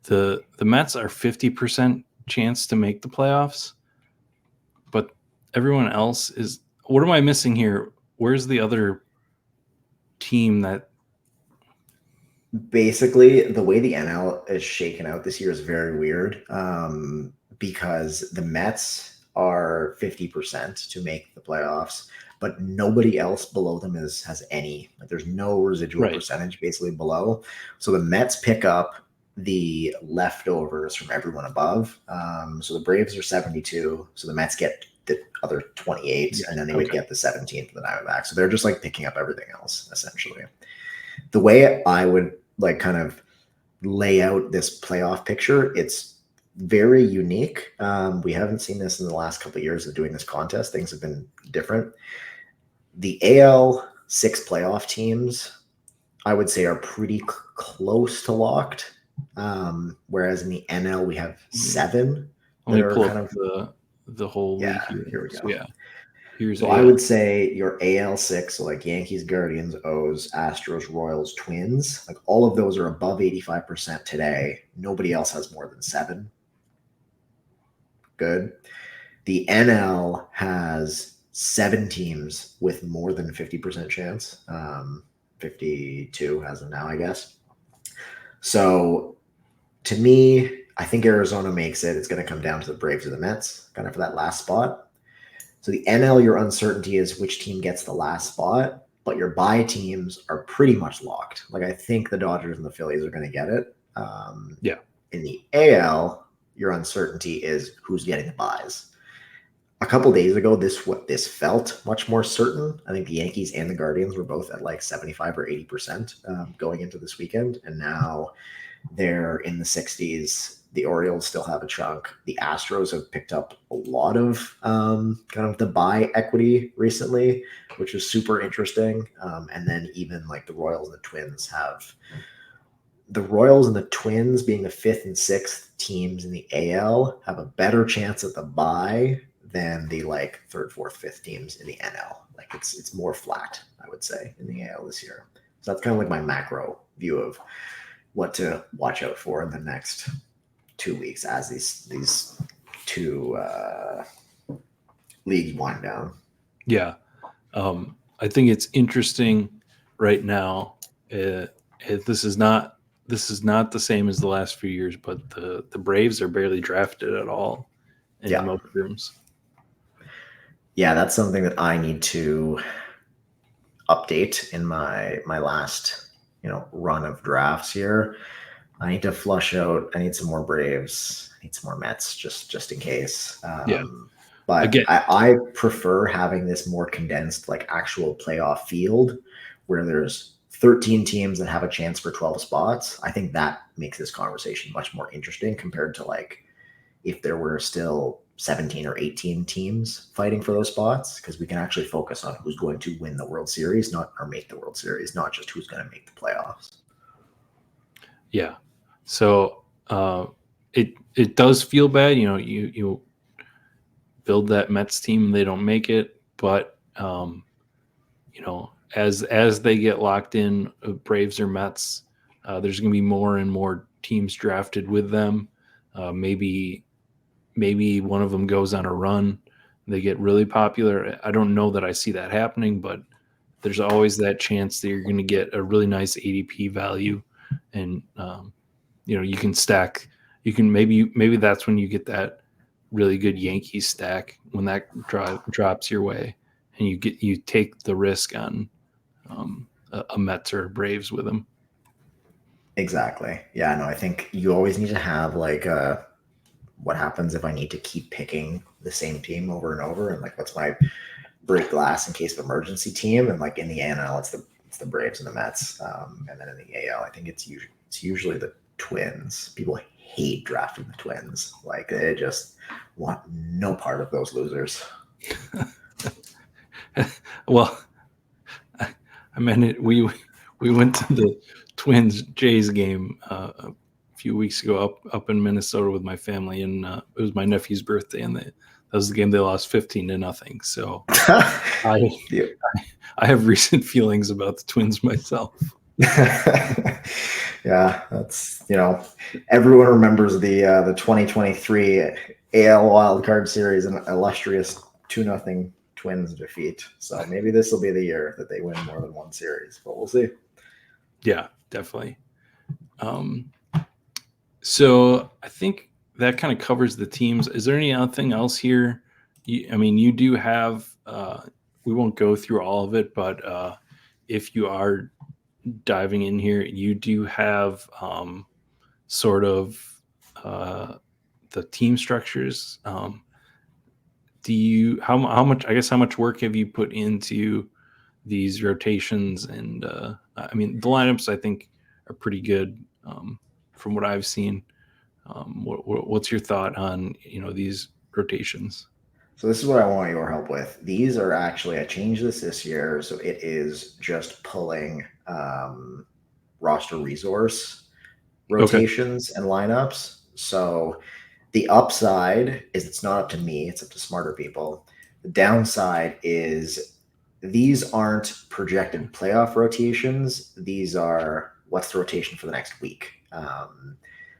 the Mets are 50% chance to make the playoffs, but everyone else is, what am I missing here? Where's the other team that, Basically, the way the NL is shaken out this year is very weird because the Mets are 50% to make the playoffs, but nobody else below them has any. Like, there's no residual right? percentage basically below. So the Mets pick up the leftovers from everyone above. So the Braves are 72. So the Mets get the other 28, Yeah, and then they would okay. get the 17 for the Diamondbacks. So they're just like picking up everything else essentially. The way I would like kind of lay out this playoff picture, it's very unique. We haven't seen this in the last couple of years of doing this contest. Things have been different. The AL 6 playoff teams, I would say, are pretty close to locked. Whereas in the NL, we have 7 Let that me are pull kind up of, the whole league yeah, here. here we So go. yeah, here's So AL. I would say your AL 6, so like Yankees, Guardians, O's, Astros, Royals, Twins, like all of those are above 85% today. Nobody else has more than 7. Good. The NL has 7 teams with more than 50% chance. 52 as of now, I guess. So to me, I think Arizona makes it. It's going to come down to the Braves or the Mets, kind of for that last spot. So the NL, your uncertainty is which team gets the last spot, but your bye teams are pretty much locked. Like I think the Dodgers and the Phillies are going to get it. Yeah. In the AL, your uncertainty is who's getting the buys. A couple days ago, this felt much more certain. I think the Yankees and the Guardians were both at like 75 or 80% going into this weekend, and now they're in the 60s. The Orioles still have a chunk. The Astros have picked up a lot of kind of the buy equity recently, which is super interesting. And then even like the Royals and the Twins have the Royals and the Twins being the 5th and 6th teams in the AL have a better chance at the buy than the like 3rd, 4th, 5th teams in the NL. Like it's more flat, I would say, in the AL this year. So that's kind of like my macro view of what to watch out for in the next 2 weeks as these 2 leagues wind down. Yeah. I think it's interesting right now. This is not the same as the last few years, but the Braves are barely drafted at all in most rooms. Yeah, that's something that I need to update in my last run of drafts here. I need to flush out. I need some more Braves need some more Mets just in case. Yeah. But Again, I prefer having this more condensed, like actual playoff field where there's 13 teams that have a chance for 12 spots. I think that makes this conversation much more interesting compared to like if there were still 17 or 18 teams fighting for those spots, because we can actually focus on who's going to win the World Series, not or make the World Series, not just who's going to make the playoffs. yeah. So it does feel bad. You build that Mets team, they don't make it, but as they get locked in, Braves or Mets, there's going to be more and more teams drafted with them. Maybe one of them goes on a run, they get really popular. I don't know that I see that happening, but there's always that chance that you're going to get a really nice ADP value, and you can stack. You can maybe that's when you get that really good Yankees stack when that drops your way, and you take the risk on a Mets or a Braves with them. Exactly. Yeah, no, I think you always need to have like what happens if I need to keep picking the same team over and over, and like what's my break glass in case of emergency team, and like in the ANL it's the Braves and the Mets, and then in the AL I think it's usually the Twins. People hate drafting the Twins, like they just want no part of those losers. Well, I meant it. We went to the Twins Jays game a few weeks ago up in Minnesota with my family, and it was my nephew's birthday, and that was the game they lost 15-0. So I Yeah. I have recent feelings about the Twins myself. Yeah, that's everyone remembers the 2023 AL Wild Card Series, an illustrious 2-0 Twins defeat. So maybe this will be the year that they win more than one series, but we'll see. Yeah, definitely. So I think that kind of covers the teams. Is there anything else here? You do have. We won't go through all of it, but if you are diving in here, you do have sort of the team structures. Do you how much? I guess how much work have you put into these rotations? And the lineups I think are pretty good from what I've seen. What's your thought on these rotations? So this is what I want your help with. These are actually I changed this year, so it is just pulling roster resource Okay. rotations and lineups. So the upside is it's not up to me, it's up to smarter people. The downside is these aren't projected playoff rotations. These are what's the rotation for the next week.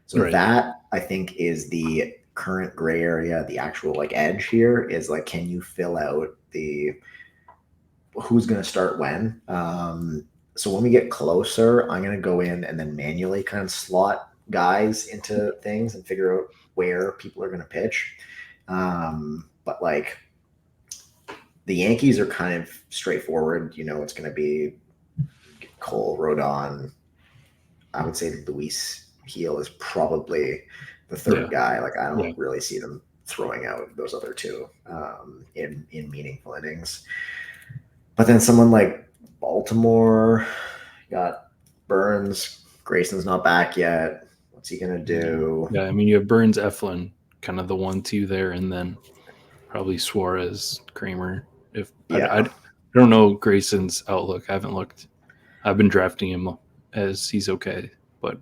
So Right. that I think is the current gray area. The actual like edge here is like, can you fill out the who's going to start when? So when we get closer, I'm going to go in and then manually kind of slot guys into things and figure out where people are going to pitch. But like the Yankees are kind of straightforward. It's going to be Cole, Rodon. I would say Luis Heel is probably the third Yeah. guy. Like I Yeah. don't really see them throwing out those other two in meaningful innings. But then someone like Baltimore got Burns. Grayson's not back yet. What's he gonna do? Yeah. You have Burns, Eflin, kind of the 1-2 there, and then probably Suarez, Kramer. If I Yeah, don't know Grayson's outlook. I haven't looked. I've been drafting him as he's okay, but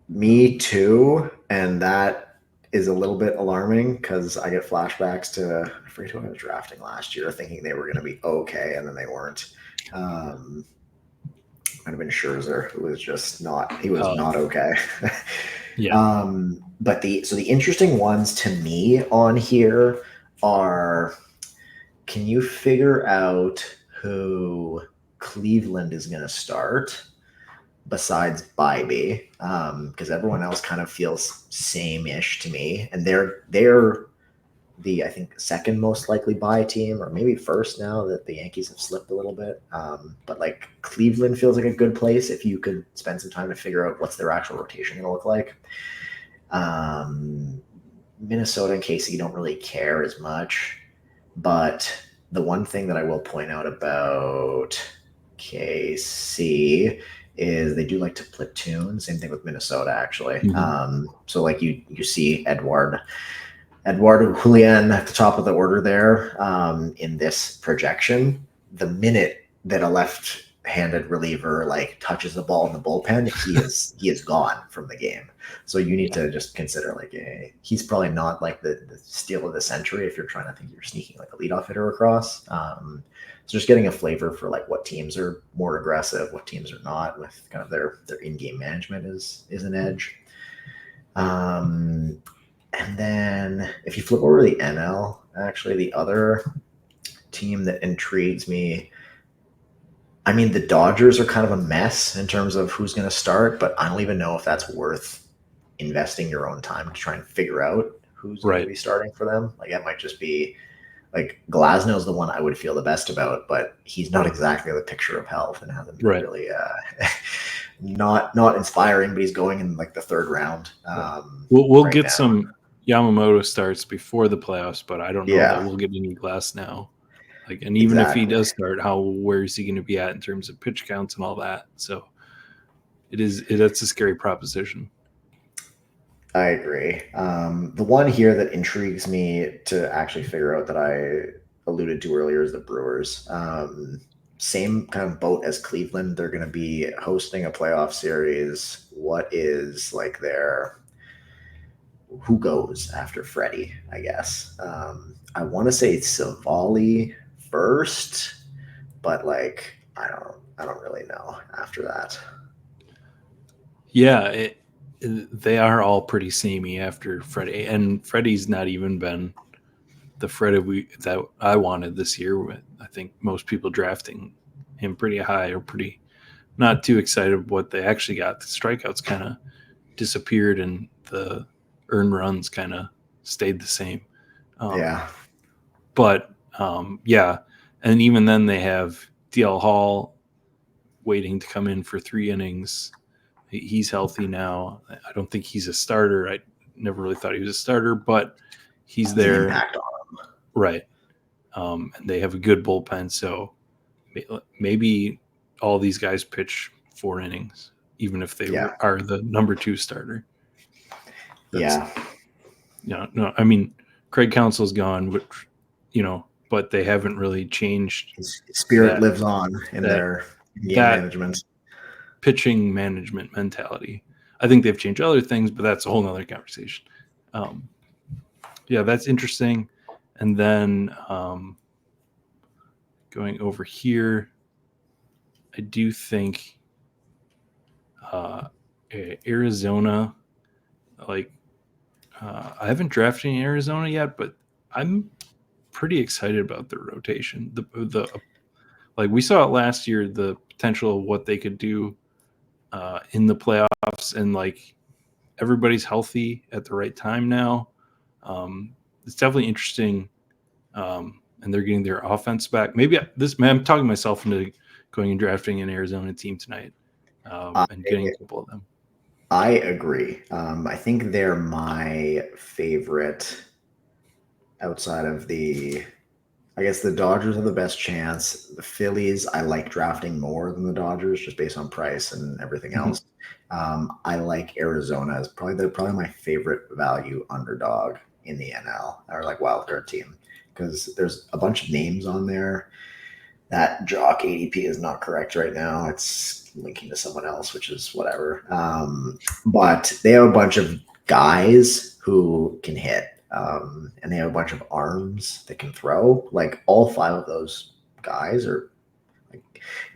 me too. And that is a little bit alarming because I get flashbacks to I forget who I was drafting last year, thinking they were going to be okay, and then they weren't. Might have been Scherzer, who was just not. He was not okay. yeah. But the interesting ones to me on here are: can you figure out who Cleveland is going to start besides Bybee? Because everyone else kind of feels same-ish to me, and they're the I think second most likely buy team, or maybe first now that the Yankees have slipped a little bit. But like Cleveland feels like a good place if you could spend some time to figure out what's their actual rotation going to look like. Minnesota and KC don't really care as much. But the one thing that I will point out about KC is they do like to platoon. Same thing with Minnesota, actually. So like you see Eduardo Julian at the top of the order there in this projection. The minute that a left-handed reliever like touches the ball in the bullpen, he is gone from the game. So you need to just consider like he's probably not like the steal of the century if you're trying to think you're sneaking like a leadoff hitter across. So just getting a flavor for like what teams are more aggressive, what teams are not, with kind of their in-game management is an edge. And then if you flip over to the NL, actually the other team that intrigues me, I mean, the Dodgers are kind of a mess in terms of who's going to start, but I don't even know if that's worth investing your own time to try and figure out who's going to be starting for them. Like it might just be like Glasnow's the one I would feel the best about, but he's not exactly the picture of health and hasn't been really not inspiring, but he's going in like the third round. We'll get now some Yamamoto starts before the playoffs, but I don't know that we'll get any Glasnow. Like, and even if he does start, where is he going to be at in terms of pitch counts and all that? So that's a scary proposition. I agree. The one here that intrigues me to actually figure out that I alluded to earlier is the Brewers. Same kind of boat as Cleveland. They're going to be hosting a playoff series. What is like who goes after Freddie, I guess? I want to say Savali first, but like I don't really know after that. Yeah, they are all pretty samey after Freddie, and Freddie's not even been the Freddie that I wanted this year. I think most people drafting him pretty high or pretty not too excited what they actually got. The strikeouts kind of disappeared and the earned runs kind of stayed the same. But and even then they have DL Hall waiting to come in for 3 innings. He's healthy now. I don't think he's a starter. I never really thought he was a starter, but he's there. Impact on him. Right. And they have a good bullpen, so maybe all these guys pitch 4 innings, even if they are the number 2 starter. No, I mean, Craig Counsell's gone, but they haven't really changed. His spirit lives on in their game management. Pitching management mentality. I think they've changed other things, but that's a whole nother conversation. That's interesting. And then going over here, I do think Arizona, like I haven't drafted in Arizona yet, but I'm pretty excited about their rotation. The like we saw it last year, the potential of what they could do in the playoffs, and like everybody's healthy at the right time now. It's definitely interesting, and they're getting their offense back. Maybe I'm talking myself into going and drafting an Arizona team tonight and getting a couple of them. I agree. I think they're my favorite outside of I guess the Dodgers have the best chance. The Phillies, I like drafting more than the Dodgers just based on price and everything else. I like Arizona as probably my favorite value underdog in the NL, or like wildcard team, because there's a bunch of names on there. That Jock ADP is not correct right now. It's linking to someone else, which is whatever. But they have a bunch of guys who can hit. And they have a bunch of arms that can throw. Like all 5 of those guys are like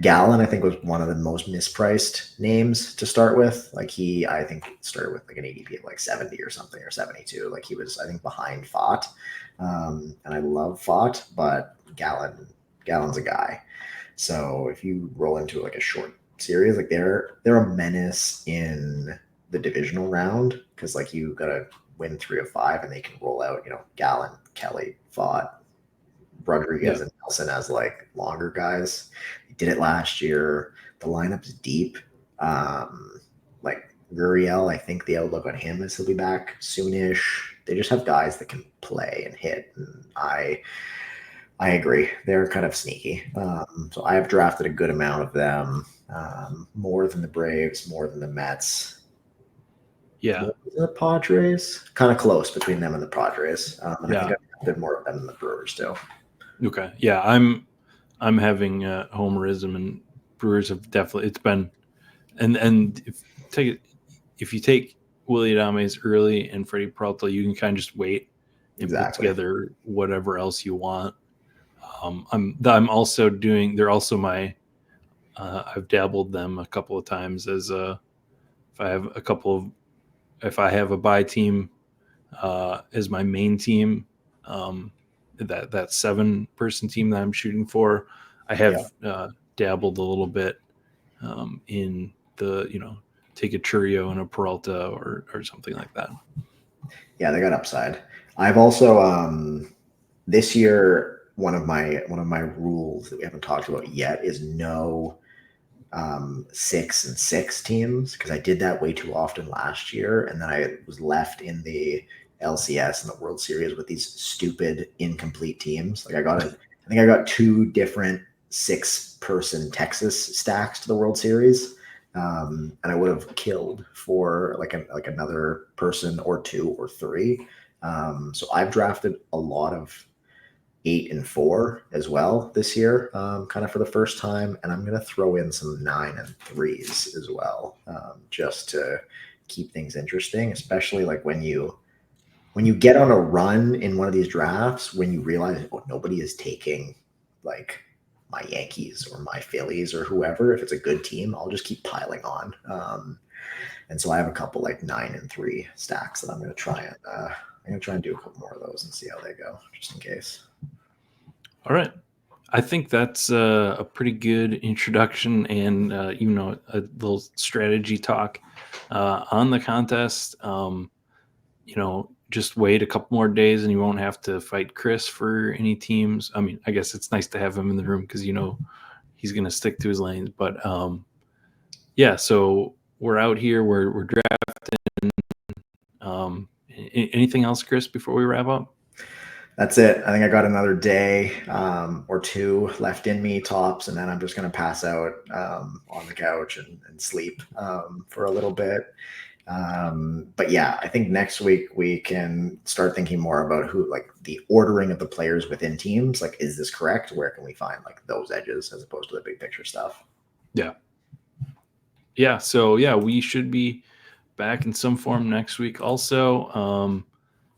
Gallen, I think, was one of the most mispriced names to start with. Like I think started with like an ADP of like 70 or something, or 72. Like he was, I think, behind Fott. And I love Fott, but Gallen's a guy. So if you roll into like a short series, like they're a menace in the divisional round, because like you gotta win 3 of 5 and they can roll out, Gallen, Kelly, Fott, Rodriguez, and Nelson as like longer guys. They did it last year. The lineup's deep. Like Gurriel, I think the outlook on him is he'll be back soonish. they just have guys that can play and hit. And I agree. They're kind of sneaky. So I have drafted a good amount of them, more than the Braves, more than the Mets. Yeah. More than the Padres, kind of close between them and the Padres. And I think Yeah. I've been more of them than the Brewers too. Okay. Yeah. I'm having homerism, and Brewers have definitely, it's been, and if you take Willie Adames early and Freddie Peralta, you can kind of just wait and put Exactly. together whatever else you want. I'm also doing. They're also my. I've dabbled them a couple of times as if I have a couple of if I have a buy team as my main team, that 7-person team that I'm shooting for, I have dabbled a little bit in the take a Churio and a Peralta or something like that. Yeah, they got upside. I've also this year one of my rules that we haven't talked about yet is no 6-6 teams, because I did that way too often last year, and then I was left in the LCS and the World Series with these stupid incomplete teams. Like I think I got 2 different 6-person Texas stacks to the World Series. And I would have killed for like another person or 2 or 3. So I've drafted a lot of 8 and 4 as well this year, kind of for the first time, and I'm going to throw in some 9 and 3s as well, just to keep things interesting. Especially like when you get on a run in one of these drafts, when you realize, oh, nobody is taking like my Yankees or my Phillies or whoever. If it's a good team, I'll just keep piling on. And so I have a couple like 9 and 3 stacks that I'm going to try and do a couple more of those and see how they go, just in case. All right. I think that's a pretty good introduction and a little strategy talk on the contest. Just wait a couple more days and you won't have to fight Chris for any teams. I mean, I guess it's nice to have him in the room because he's going to stick to his lanes. But yeah, so we're out here. We're drafting. Anything else, Chris, before we wrap up? That's it. I think I got another day or 2 left in me tops, and then I'm just going to pass out on the couch and sleep for a little bit. But yeah, I think next week we can start thinking more about who, like the ordering of the players within teams. Like, is this correct? Where can we find like those edges as opposed to the big picture stuff? Yeah. Yeah. So yeah, we should be back in some form next week. Also,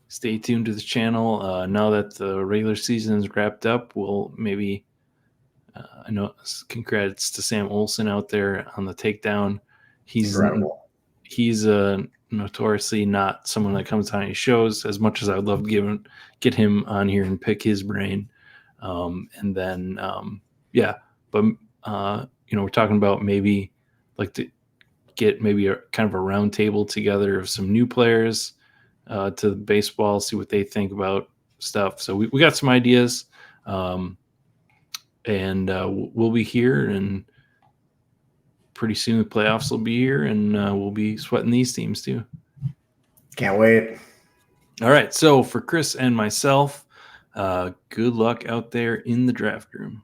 stay tuned to the channel. Now that the regular season is wrapped up, we'll maybe I know congrats to Sam Olsen out there on the takedown. Incredible. He's notoriously not someone that comes on any shows, as much as I would love to get him on here and pick his brain. And then but we're talking about maybe like to get maybe a kind of a round table together of some new players to baseball, see what they think about stuff. So we got some ideas. And we'll be here, and pretty soon the playoffs will be here, and we'll be sweating these teams too. Can't wait. All right, so for Chris and myself, good luck out there in the draft room.